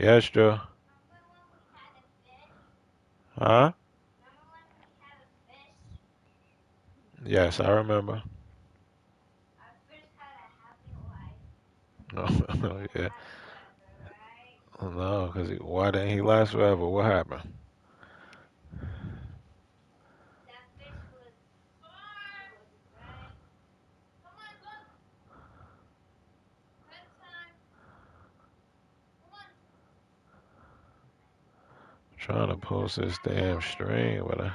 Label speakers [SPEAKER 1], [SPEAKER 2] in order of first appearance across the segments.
[SPEAKER 1] Yes, Joe. Huh? Yes, I remember. Oh, yeah. No, because why didn't he last forever? What happened? Trying to post this damn stream, but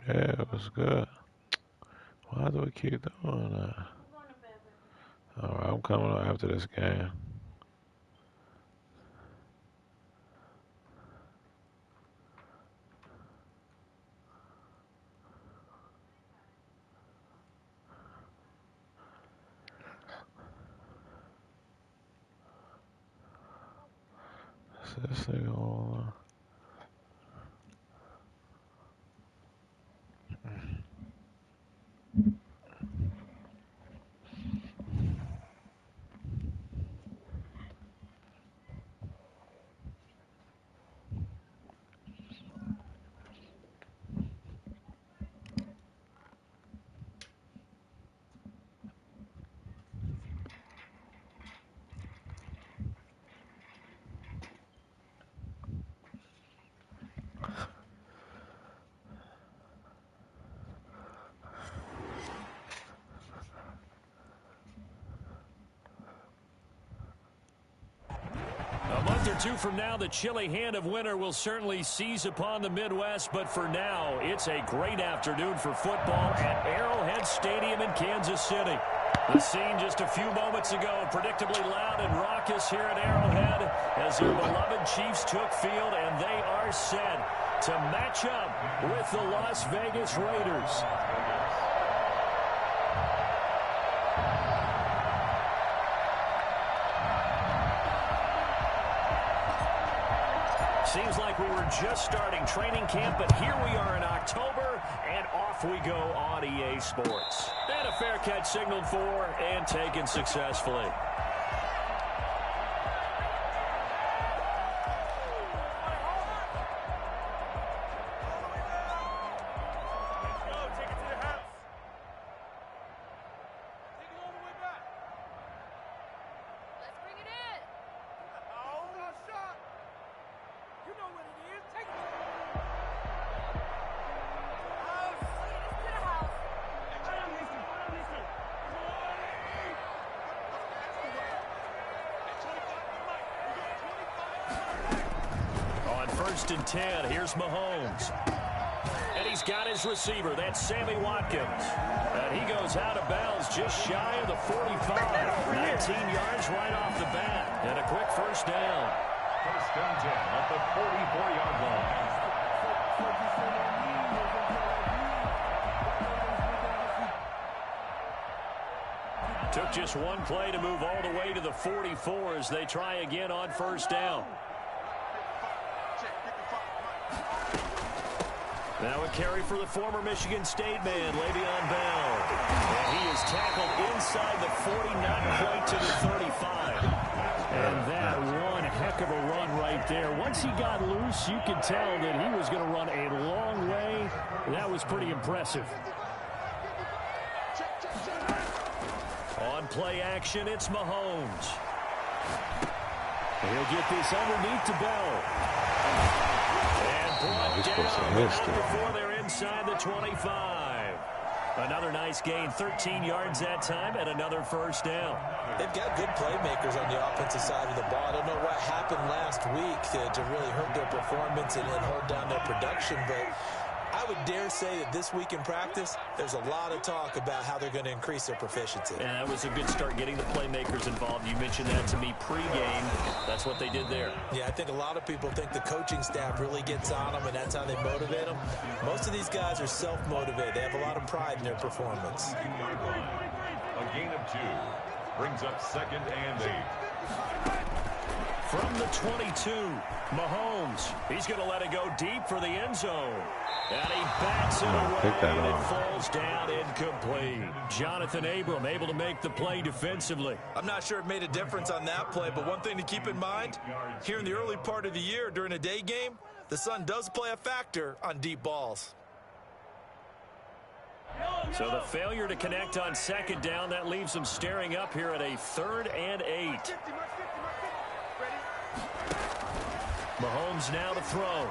[SPEAKER 1] yeah, it was good. Why do we keep doing that? Alright, I'm coming up after this game. This thing on.
[SPEAKER 2] A month or two from now, the chilly hand of winter will certainly seize upon the Midwest, but for now, it's a great afternoon for football at Arrowhead Stadium in Kansas City. The scene just a few moments ago, predictably loud and raucous here at Arrowhead as their beloved Chiefs took field, and they are set to match up with the Las Vegas Raiders. Seems like we were just starting training camp, but here we are in October, and off we go on EA Sports. And a fair catch signaled for and taken successfully. First and 10, here's Mahomes. And he's got his receiver, that's Sammy Watkins. And he goes out of bounds just shy of the 45. 19 yards right off the bat. And a quick first down.
[SPEAKER 3] First down 10 at the 44-yard line.
[SPEAKER 2] Took just one play to move all the way to the 44 as they try again on first down. Now a carry for the former Michigan State man, Le'Veon Bell. And he is tackled inside the 40, not quite to the 35. And that one heck of a run right there. Once he got loose, you could tell that he was going to run a long way. That was pretty impressive. On play action, it's Mahomes. He'll get this underneath to Bell. And brought down before they're inside the 25. Another nice gain, 13 yards that time, and another first down.
[SPEAKER 4] They've got good playmakers on the offensive side of the ball. I don't know what happened last week to really hurt their performance and hold down their production, but I would dare say that this week in practice, there's a lot of talk about how they're going to increase their proficiency.
[SPEAKER 2] And that was a good start getting the playmakers involved. You mentioned that to me pregame. That's what they did there.
[SPEAKER 4] Yeah, I think a lot of people think the coaching staff really gets on them, and that's how they motivate them. Most of these guys are self-motivated. They have a lot of pride in their performance.
[SPEAKER 3] A gain of 2 brings up 2nd and 8.
[SPEAKER 2] From the 22, Mahomes. He's going to let it go deep for the end zone. And he backs it away, and it falls down incomplete. Jonathan Abram able to make the play defensively.
[SPEAKER 4] I'm not sure it made a difference on that play, but one thing to keep in mind, here in the early part of the year during a day game, the sun does play a factor on deep balls.
[SPEAKER 2] So the failure to connect on 2nd down, that leaves them staring up here at a 3rd and 8. Mahomes now to throw.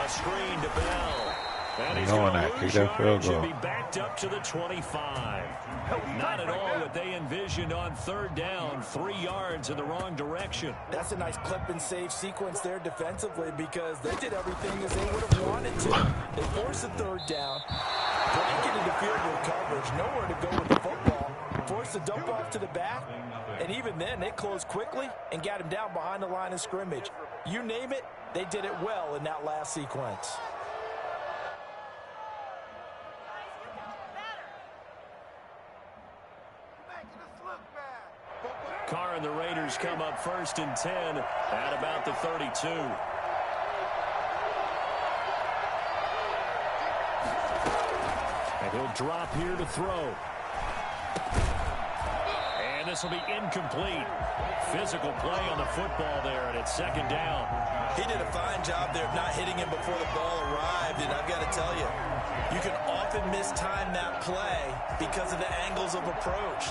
[SPEAKER 2] A screen to Bell. And he's going to lose yardage and be backed up to the 25. Not at all what they envisioned on 3rd down. 3 yards in the wrong direction.
[SPEAKER 5] That's a nice clip and save sequence there defensively because they did everything as they would have wanted to. They forced the 3rd down, blanket into field goal coverage, nowhere to go with the football, forced the dump off to the back, and even then they closed quickly and got him down behind the line of scrimmage. You name it, they did it well in that last sequence.
[SPEAKER 2] Carr and the Raiders come up 1st and 10 at about the 32. And he'll drop here to throw. And this will be incomplete. Physical play on the football there, and it's 2nd down.
[SPEAKER 4] He did a fine job there of not hitting him before the ball arrived, and I've got to tell you, you can often mistime that play because of the angles of approach.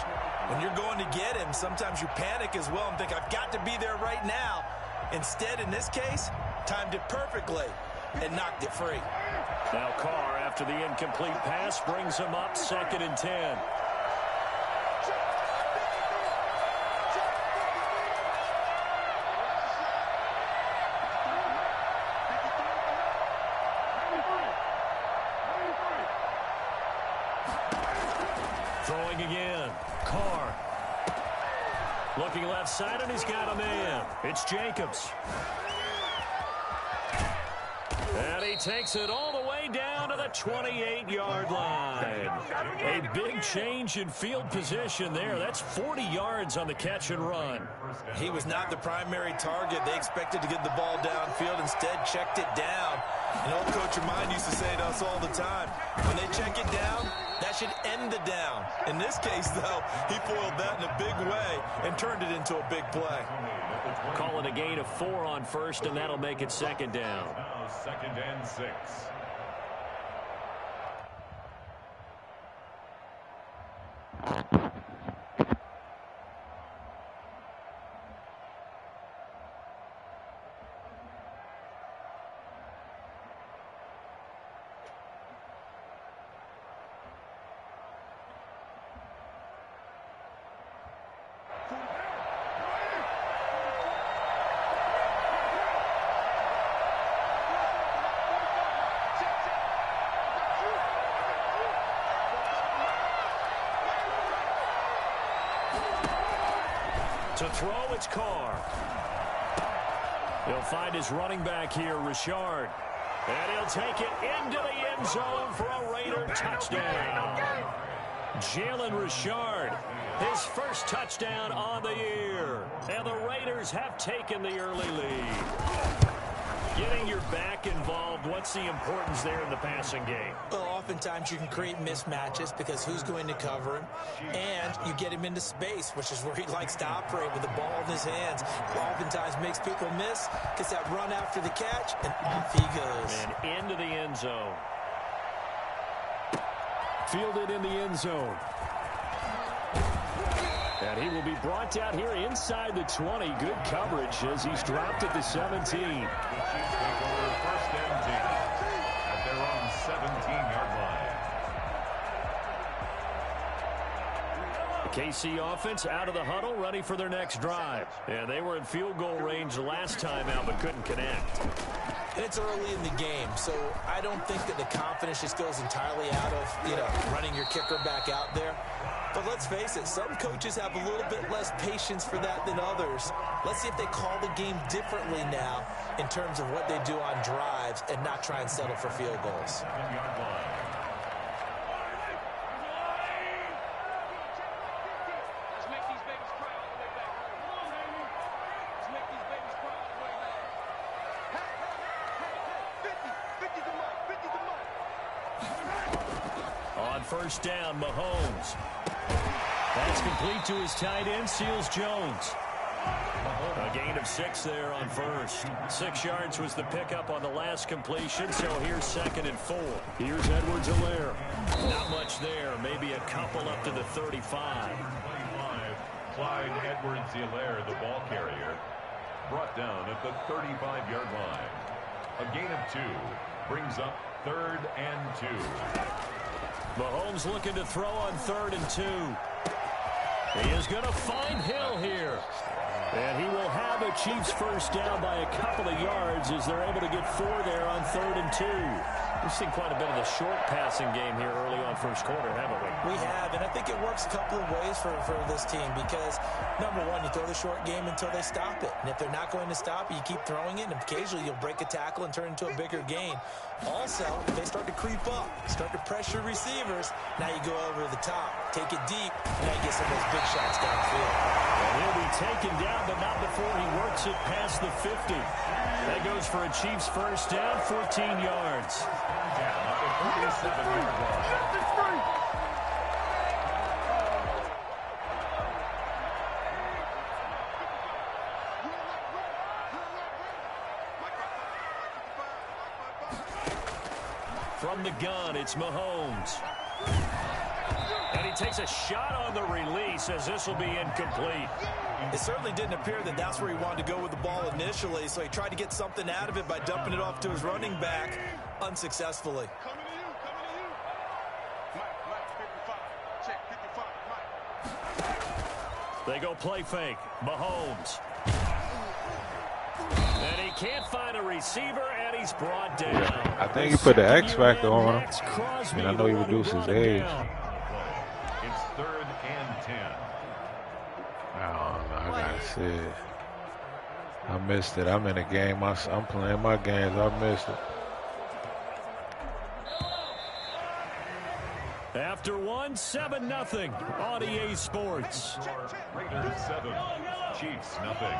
[SPEAKER 4] When you're going to get him, sometimes you panic as well and think, I've got to be there right now. Instead, in this case, timed it perfectly and knocked it free.
[SPEAKER 2] Now Carr, after the incomplete pass, brings him up 2nd and 10. Throwing again. Carr. Looking left side, and he's got a man. It's Jacobs. And he takes it all the way down to the 28-yard line. A big change in field position there. That's 40 yards on the catch and run.
[SPEAKER 4] He was not the primary target. They expected to get the ball downfield. Instead, checked it down. An old coach of mine used to say to us all the time, when they check it down, that should end the down. In this case, though, he foiled that in a big way and turned it into a big play.
[SPEAKER 2] Call it a gain of 4 on 1st, and that'll make it 2nd down.
[SPEAKER 3] 2nd and 6.
[SPEAKER 2] To throw, it's Carr. He'll find his running back here, Richard. And he'll take it into the end zone for a Raider touchdown. Jalen Richard, his first touchdown on the year. And the Raiders have taken the early lead. Getting your back involved, what's the importance there in the passing game?
[SPEAKER 5] Well, oftentimes you can create mismatches because who's going to cover him, and you get him into space, which is where he likes to operate with the ball in his hands. Oftentimes makes people miss, gets that run after the catch, and off he goes.
[SPEAKER 2] And into the end zone. Fielded in the end zone. And he will be brought down here inside the 20. Good coverage as he's dropped at the 17.
[SPEAKER 3] First and 10 at their own 17-yard line.
[SPEAKER 2] The KC offense out of the huddle, ready for their next drive. And they were in field goal range last time out, but couldn't connect.
[SPEAKER 5] And it's early in the game, so I don't think that the confidence just goes entirely out of, running your kicker back out there. But let's face it, some coaches have a little bit less patience for that than others. Let's see if they call the game differently now in terms of what they do on drives and not try and settle for field goals.
[SPEAKER 2] First down, Mahomes. That's complete to his tight end, Seals Jones. A gain of 6 there on first. 6 yards was the pickup on the last completion, so here's 2nd and 4. Here's Edwards-Helaire. Not much there, maybe a couple up to the 35.
[SPEAKER 3] Clyde Edwards-Helaire, the ball carrier, brought down at the 35-yard line. A gain of 2 brings up 3rd and 2.
[SPEAKER 2] Mahomes looking to throw on 3rd and 2. He is going to find Hill here. And he will have a Chiefs first down by a couple of yards as they're able to get 4 there on 3rd and 2. We've seen quite a bit of the short passing game here early on first quarter, haven't we?
[SPEAKER 5] We have, and I think it works a couple of ways for this team because, number one, you throw the short game until they stop it. And if they're not going to stop it, you keep throwing it, and occasionally you'll break a tackle and turn it into a bigger gain. Also, if they start to creep up, start to pressure receivers, now you go over the top, take it deep, and now you get some of those big shots downfield.
[SPEAKER 2] And he'll be taken down, but not before he works it past the 50. That goes for a Chiefs first down, 14 yards.
[SPEAKER 3] Down at the 47-yard line.
[SPEAKER 2] From the gun, it's Mahomes. And he takes a shot on the release as this will be incomplete.
[SPEAKER 5] It certainly didn't appear that that's where he wanted to go with the ball initially, so he tried to get something out of it by dumping it off to his running back unsuccessfully.
[SPEAKER 2] They go play fake. Mahomes. And he can't find a receiver, and he's brought down.
[SPEAKER 1] Yeah, I think he put the X factor on him. And I know he reduced his age.
[SPEAKER 3] It's 3rd and 10.
[SPEAKER 1] I don't know. I gotta see it. I missed it. I'm in a game. I'm playing my games. I missed it.
[SPEAKER 2] After 7-0 on EA Sports.
[SPEAKER 3] Raiders 7, Chiefs nothing.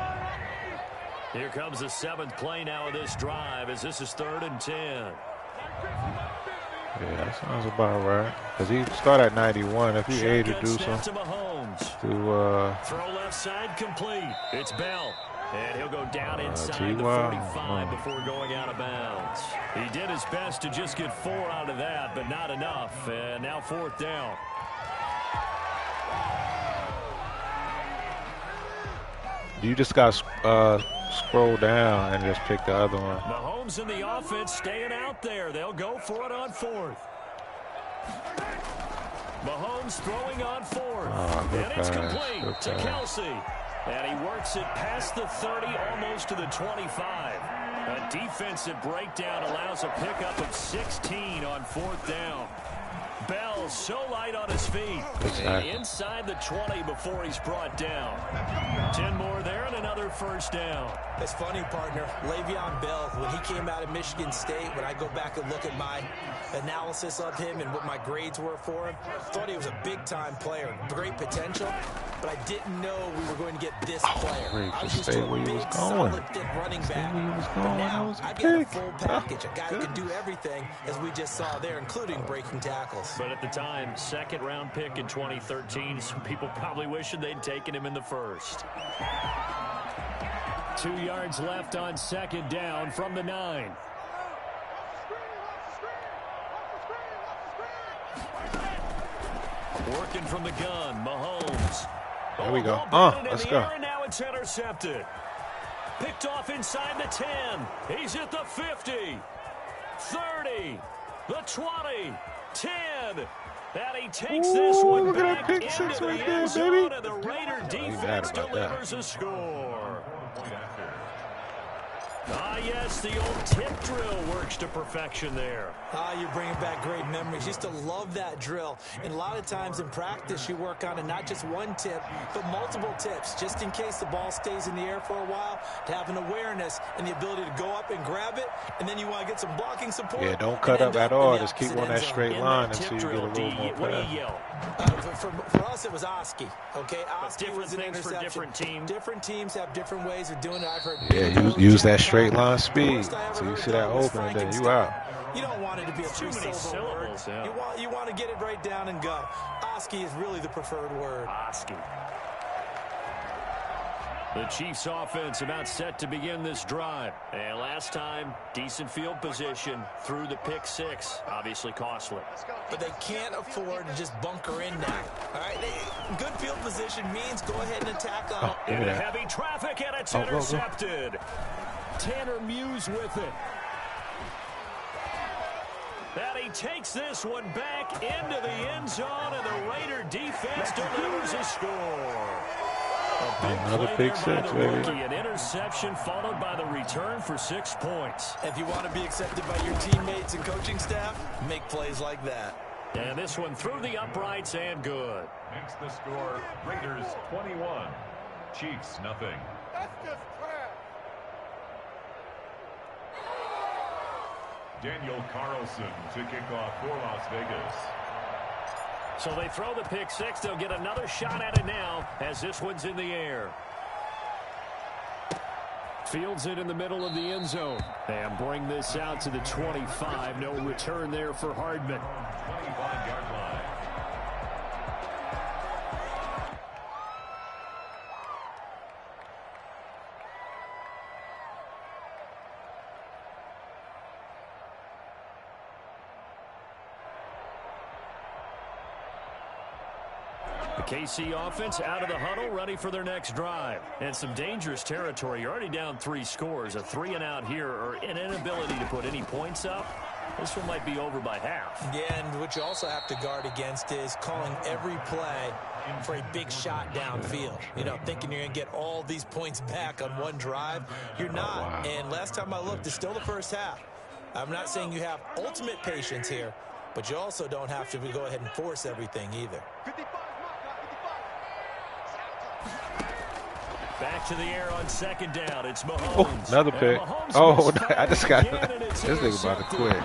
[SPEAKER 2] Here comes the 7th play now of this drive as this is 3rd and 10.
[SPEAKER 1] Yeah, that sounds about right. Because he started at 91. If he able to do something
[SPEAKER 2] Throw left side complete. It's Bell. And he'll go down inside the 45 before going out of bounds. He did his best to just get 4 out of that, but not enough. And now 4th down.
[SPEAKER 1] You just got scroll down and just pick the other one.
[SPEAKER 2] Mahomes and the offense staying out there. They'll go for it on 4th. Mahomes throwing on 4th. And it's complete to Kelsey. And he works it past the 30, almost to the 25. A defensive breakdown allows a pickup of 16 on 4th down. Bell so light on his feet. And inside the 20 before he's brought down. 10 more there and another first down.
[SPEAKER 5] It's funny, partner. Le'Veon Bell, when he came out of Michigan State, when I go back and look at my analysis of him and what my grades were for him, thought he was a big-time player, great potential, but I didn't know we were going to get this player. I was used to a big, solid, thick running back. But now I get a full package, a guy who can do everything, as we just saw there, including breaking tackles.
[SPEAKER 2] But at the time, 2nd round pick in 2013, some people probably wishing they'd taken him in the 1st. 2 yards left on 2nd down from the 9. Working from the gun, Mahomes.
[SPEAKER 1] There we go. Let's go.
[SPEAKER 2] Now it's intercepted. Picked off inside the 10. He's at the 50. 30. The 20. 10. And he takes this one
[SPEAKER 1] look at
[SPEAKER 2] back
[SPEAKER 1] that pick
[SPEAKER 2] into
[SPEAKER 1] six
[SPEAKER 2] the
[SPEAKER 1] right
[SPEAKER 2] end
[SPEAKER 1] there,
[SPEAKER 2] zone,
[SPEAKER 1] baby.
[SPEAKER 2] and the Raider defense delivers a score. Ah, yes, the old tip drill works to perfection there.
[SPEAKER 5] Ah, you're bringing back great memories. Used to love that drill. And a lot of times in practice, you work on it, not just one tip, but multiple tips, just in case the ball stays in the air for a while, to have an awareness and the ability to go up and grab it, and then you want to get some blocking support.
[SPEAKER 1] Yeah, don't cut up at all. Just keep on that straight line until you get a little more
[SPEAKER 2] What do
[SPEAKER 1] pass.
[SPEAKER 2] you yell?
[SPEAKER 5] For us, it was Oski. Okay, Oski
[SPEAKER 2] different
[SPEAKER 5] was an
[SPEAKER 2] things for
[SPEAKER 5] interception.
[SPEAKER 2] different teams.
[SPEAKER 5] Different teams have different ways of doing it. I've heard.
[SPEAKER 1] Yeah, use that straight line speed. So you see that open, and then you out.
[SPEAKER 5] You don't want it to be a
[SPEAKER 2] Too many syllables.
[SPEAKER 5] word.
[SPEAKER 2] Yeah.
[SPEAKER 5] You want to get it right down and go. Oski is really the preferred word.
[SPEAKER 2] Oski. The Chiefs offense about set to begin this drive. And last time, decent field position through the pick six. Obviously costly.
[SPEAKER 5] But they can't afford to just bunker in now. All right, good field position means go ahead and attack on it.
[SPEAKER 1] Give me
[SPEAKER 2] Into
[SPEAKER 1] that.
[SPEAKER 2] heavy traffic, and it's
[SPEAKER 1] Go.
[SPEAKER 2] intercepted. Tanner Muse with it. And he takes this one back into the end zone, and the Raider defense delivers a score.
[SPEAKER 1] Another pick six, baby.
[SPEAKER 2] An interception followed by the return for 6 points.
[SPEAKER 5] If you want to be accepted by your teammates and coaching staff, make plays like that.
[SPEAKER 2] And this one through the uprights and good.
[SPEAKER 3] Makes the score Raiders 21, Chiefs nothing. Daniel Carlson to kick off for Las Vegas.
[SPEAKER 2] So they throw the pick six. They'll get another shot at it now as this one's in the air. Fields it in the middle of the end zone. And bring this out to the 25. No return there for Hardman.
[SPEAKER 3] 25-yard line.
[SPEAKER 2] The KC offense out of the huddle, ready for their next drive. And some dangerous territory. You're already down 3 scores. A 3-and-out here, or an inability to put any points up. This one might be over by half.
[SPEAKER 5] Yeah, and what you also have to guard against is calling every play for a big shot downfield. You know, thinking you're going to get all these points back on one drive. You're not.
[SPEAKER 1] Wow.
[SPEAKER 5] And last time I looked, it's still the first half. I'm not saying you have ultimate patience here, but you also don't have to go ahead and force everything either.
[SPEAKER 2] Back to the air on second down. It's Mahomes.
[SPEAKER 1] Oh, another pick. Oh, I just got this nigga about to quit.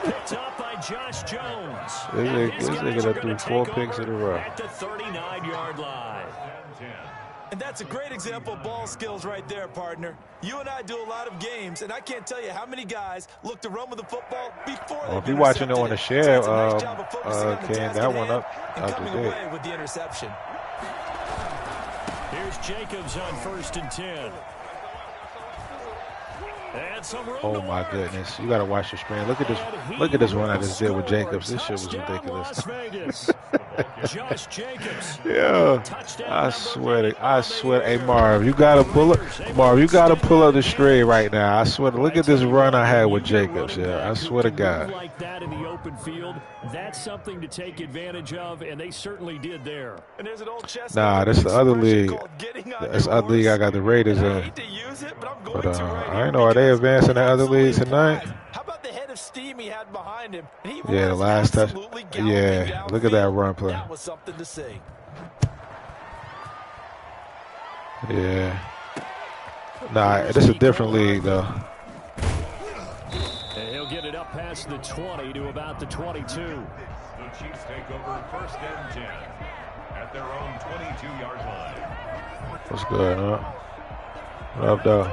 [SPEAKER 2] Picked up by Josh Jones.
[SPEAKER 1] This nigga done threw 4 picks in a row.
[SPEAKER 2] At the 39-yard line.
[SPEAKER 5] And that's a great example of ball skills right there, partner. You and I do a lot of games, and I can't tell you how many guys look to run with the football before they
[SPEAKER 1] If you're watching it on the share,
[SPEAKER 5] can
[SPEAKER 1] that one up
[SPEAKER 5] coming
[SPEAKER 1] to
[SPEAKER 5] away
[SPEAKER 1] date.
[SPEAKER 5] with the interception.
[SPEAKER 2] Here's Jacobs on 1st and 10. And some room
[SPEAKER 1] Oh
[SPEAKER 2] to
[SPEAKER 1] my
[SPEAKER 2] work.
[SPEAKER 1] goodness. You gotta watch the screen. Look at this run I just did with Jacobs. This shit was ridiculous.
[SPEAKER 2] Las Vegas. Josh Jacobs.
[SPEAKER 1] Yeah.
[SPEAKER 2] Touchdown
[SPEAKER 1] I
[SPEAKER 2] number
[SPEAKER 1] swear. Hey Marv, you gotta pull up the string right now. I swear. Look at this run I had with Jacobs. Yeah, I swear to God.
[SPEAKER 2] Like that in the open field, that's something to take advantage of, and they certainly did there.
[SPEAKER 5] And there's an old chest
[SPEAKER 1] Nah, this the other league.
[SPEAKER 5] called getting on
[SPEAKER 1] That's
[SPEAKER 5] your
[SPEAKER 1] the other league I
[SPEAKER 5] horse.
[SPEAKER 1] got the Raiders
[SPEAKER 5] I
[SPEAKER 1] in.
[SPEAKER 5] hate to use it, but I'm going
[SPEAKER 1] But
[SPEAKER 5] to right
[SPEAKER 1] I
[SPEAKER 5] here
[SPEAKER 1] ain't know, are they
[SPEAKER 5] because
[SPEAKER 1] advancing the other
[SPEAKER 5] absolutely
[SPEAKER 1] leagues tonight?
[SPEAKER 5] implied. How about the head of steam he had behind him? And he
[SPEAKER 1] Yeah, the
[SPEAKER 5] was
[SPEAKER 1] last touch.
[SPEAKER 5] absolutely galloping
[SPEAKER 1] Yeah, look at that
[SPEAKER 5] downfield.
[SPEAKER 1] run play.
[SPEAKER 5] That was something to see.
[SPEAKER 1] Yeah. Nah, this is a different league though.
[SPEAKER 2] And he'll get it up past the 20 to about the 22.
[SPEAKER 3] The Chiefs take over 1st and 10 at their own 22-yard line.
[SPEAKER 1] What's good, huh? What up, though?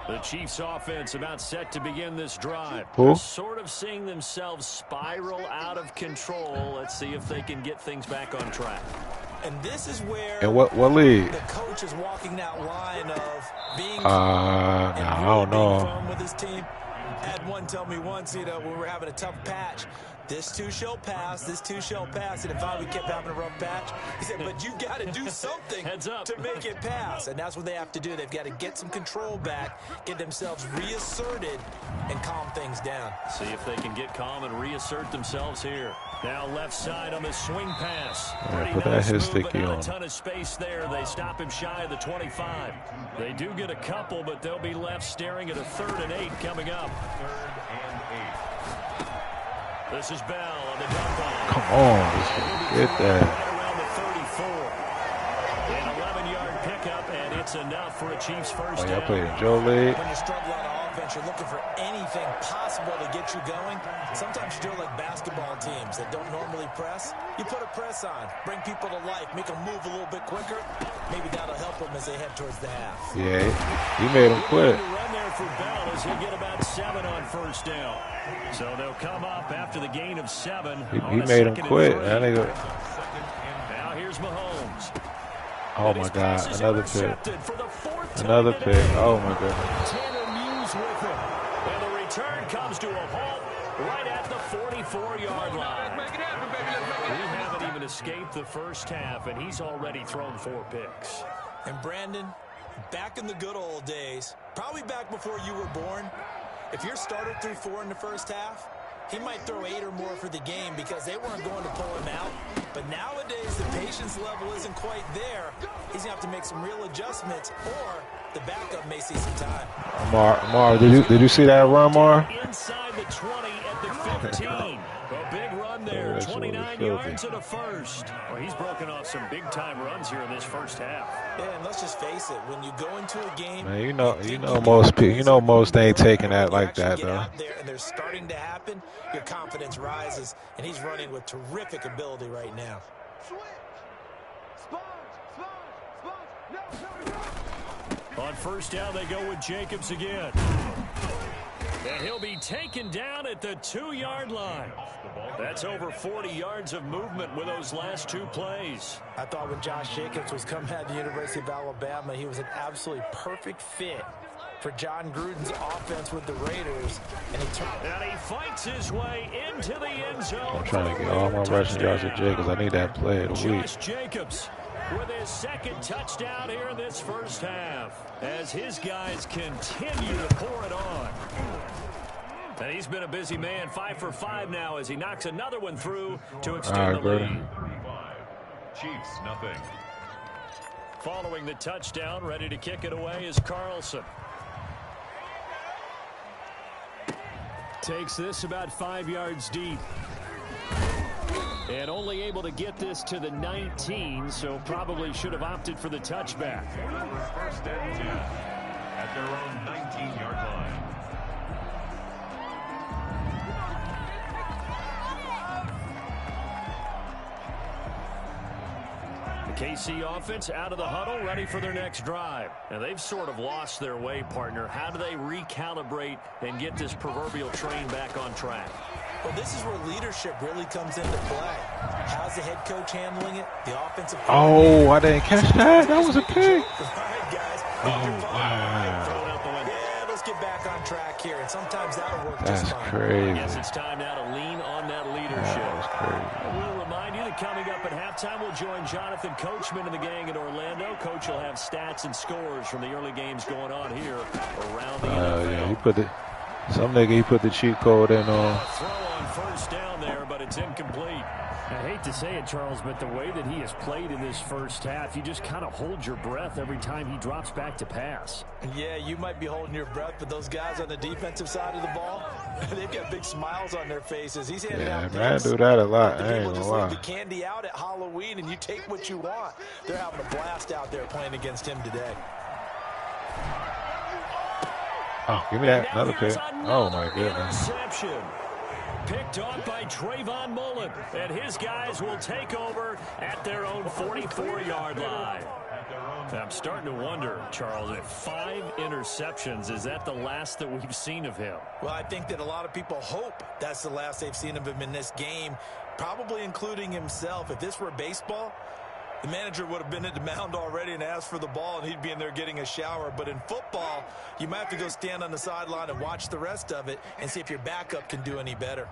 [SPEAKER 2] The Chiefs offense about set to begin this drive.
[SPEAKER 1] Who?
[SPEAKER 2] They're sort of seeing themselves spiral out of control. Let's see if they can get things back on track.
[SPEAKER 5] And this is where
[SPEAKER 1] And what league?
[SPEAKER 5] the coach is walking that line of being
[SPEAKER 1] Nah, I don't know.
[SPEAKER 5] firm with his team. Had one tell me once, you know, when we were having a tough patch, This too shall pass. This too shall pass. And if we kept having a rough patch, he said, but you've got to do something to make it pass. And that's what they have to do. They've got to get some control back, get themselves reasserted, and calm things down.
[SPEAKER 2] See if they can get calm and reassert themselves here. Now left side on the swing pass.
[SPEAKER 1] Put that hit sticky
[SPEAKER 2] on.
[SPEAKER 1] on.
[SPEAKER 2] A ton of space there. They stop him shy of the 25. They do get a couple, but they'll be left staring at a 3rd and 8 coming up.
[SPEAKER 3] 3rd and 8.
[SPEAKER 2] This is Bell on the dump off.
[SPEAKER 1] Come on, get that.
[SPEAKER 2] Right around the 34. An 11-yard pickup, and it's enough for a Chiefs first down.
[SPEAKER 1] Y'all playing Joe Lee.
[SPEAKER 5] When you struggle on offense, you're looking for anything possible to get you going. Sometimes you do it like basketball teams that don't normally press. You put a press on, bring people to life, make them move a little bit quicker. Maybe that'll help them as they head towards the half.
[SPEAKER 1] Yeah, he made him quit.
[SPEAKER 2] Run there for Bell as he'll get about 7 on first down. So they'll come up after the gain of 7.
[SPEAKER 1] He made him quit. That nigga.
[SPEAKER 2] Now here's Mahomes.
[SPEAKER 1] Oh my God, another pick. Another pick. Oh my goodness.
[SPEAKER 2] Tanner Muse with him. And the return comes to a halt right at the 44-yard line. We haven't even escaped the first half, and he's already thrown 4 picks.
[SPEAKER 5] And Brandon, back in the good old days, probably back before you were born, if your starter threw 4 in the first half, he might throw 8 or more for the game because they weren't going to pull him out. But nowadays, the patience level isn't quite there. He's going to have to make some real adjustments, or the backup may see some time.
[SPEAKER 1] Mar, did you see that run, Mar?
[SPEAKER 2] Inside the 20 at the 15. A big run there, 29 yards and a first. Well, he's broken off some big-time runs here in this first half.
[SPEAKER 5] Yeah, and let's just face it, when you go into a game,
[SPEAKER 1] man, you know most people, most ain't taking that like that though.
[SPEAKER 5] Out there and they're starting to happen, your confidence rises, and he's running with terrific ability right now.
[SPEAKER 2] On first down, they go with Jacobs again. And he'll be taken down at the 2-yard line. That's over 40 yards of movement with those last 2 plays.
[SPEAKER 5] I thought when Josh Jacobs was coming out of the University of Alabama, he was an absolutely perfect fit for John Gruden's offense with the Raiders. And
[SPEAKER 2] he fights his way into the end zone.
[SPEAKER 1] I'm trying to get all my rushing yards at Jacobs. I need that play of the week.
[SPEAKER 2] Josh Jacobs with his 2nd touchdown here in this first half, as his guys continue to pour it on. And he's been a busy man, 5 for 5 now as he knocks another one through to extend the lead.
[SPEAKER 3] Chiefs, nothing.
[SPEAKER 2] Following the touchdown, ready to kick it away is Carlson. Takes this about 5 yards deep. And only able to get this to the 19, so probably should have opted for the touchback.
[SPEAKER 3] First and 10 at their own 19-yard line.
[SPEAKER 2] The KC offense out of the huddle, ready for their next drive. And they've sort of lost their way, partner. How do they recalibrate and get this proverbial train back on track?
[SPEAKER 5] Well, this is where leadership really comes into play. How's the head coach handling it? The offensive.
[SPEAKER 1] Oh, I didn't catch that. That was a pick.
[SPEAKER 5] All right, guys.
[SPEAKER 1] Oh, wow.
[SPEAKER 5] Yeah, let's get back on track here. And sometimes that'll work
[SPEAKER 1] That's
[SPEAKER 5] just fine.
[SPEAKER 1] crazy.
[SPEAKER 2] I guess it's time now to lean on that leadership.
[SPEAKER 1] That was crazy.
[SPEAKER 2] And we'll remind you that coming up at halftime, we'll join Jonathan Coachman and the gang in Orlando. Coach will have stats and scores from the early games going on here around the NFL.
[SPEAKER 1] Yeah, he put the cheat code in on.
[SPEAKER 2] Throw on first down there, but it's incomplete. I hate to say it, Charles, but the way that he has played in this first half, you just kind of hold your breath every time he drops back to pass.
[SPEAKER 5] Yeah, you might be holding your breath, but those guys on the defensive side of the ball, they've got big smiles on their faces. He's handing out
[SPEAKER 1] man, I
[SPEAKER 5] picks.
[SPEAKER 1] do that a lot.
[SPEAKER 5] The
[SPEAKER 1] I ain't
[SPEAKER 5] people
[SPEAKER 1] gonna
[SPEAKER 5] just
[SPEAKER 1] lie.
[SPEAKER 5] leave the candy out at Halloween, and you take what you want. They're having a blast out there playing against him today.
[SPEAKER 1] Oh, give me that. Another pick. Oh, my goodness.
[SPEAKER 2] Interception. Picked off by Trayvon Mullen, and his guys will take over at their own 44-yard line. I'm starting to wonder, Charles, if 5 interceptions, is that the last that we've seen of him?
[SPEAKER 5] Well, I think that a lot of people hope that's the last they've seen of him in this game, probably including himself. If this were baseball, the manager would have been at the mound already and asked for the ball, and he'd be in there getting a shower. But in football, you might have to go stand on the sideline and watch the rest of it and see if your backup can do any better.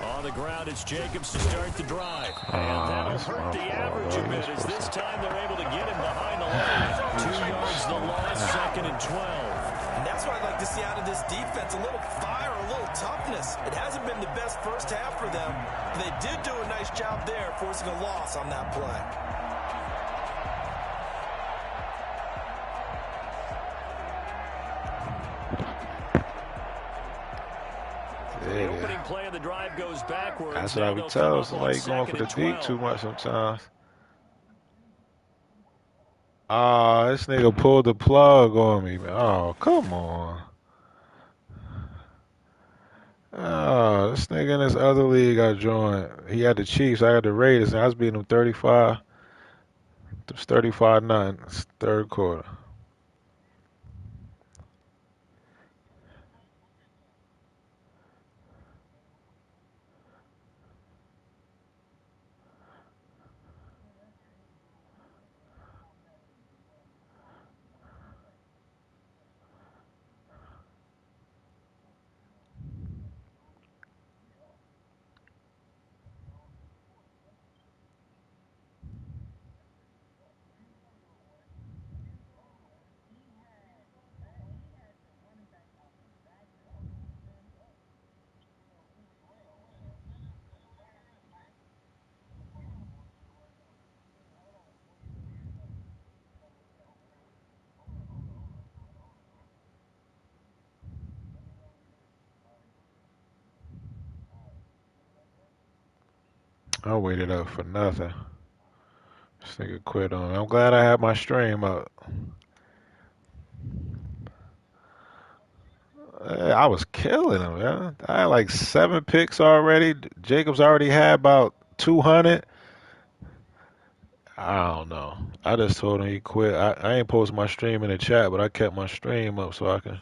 [SPEAKER 2] On the ground, it's Jacobs to start the drive. And that'll hurt the average a bit as this time they're able to get him behind the line. 2 yards the loss, 2nd and 12.
[SPEAKER 4] And that's what I'd like to see out of this defense, a little fire, a little toughness. It hasn't been the best first half for them, but they did do a nice job there forcing a loss on that play.
[SPEAKER 2] The opening play of the drive goes backwards.
[SPEAKER 1] That's what I be telling somebody going for the deep too much sometimes. Ah, this nigga pulled the plug on me, man. Oh, come on. Oh, this nigga in this other league I joined, he had the Chiefs, I had the Raiders, and I was beating them 35. It was 35-9, third quarter. I waited up for nothing. This nigga quit on me. I'm glad I had my stream up. I was killing him, man. I had like 7 picks already. Jacobs already had about 200. I don't know. I just told him he quit. I ain't post my stream in the chat, but I kept my stream up so I can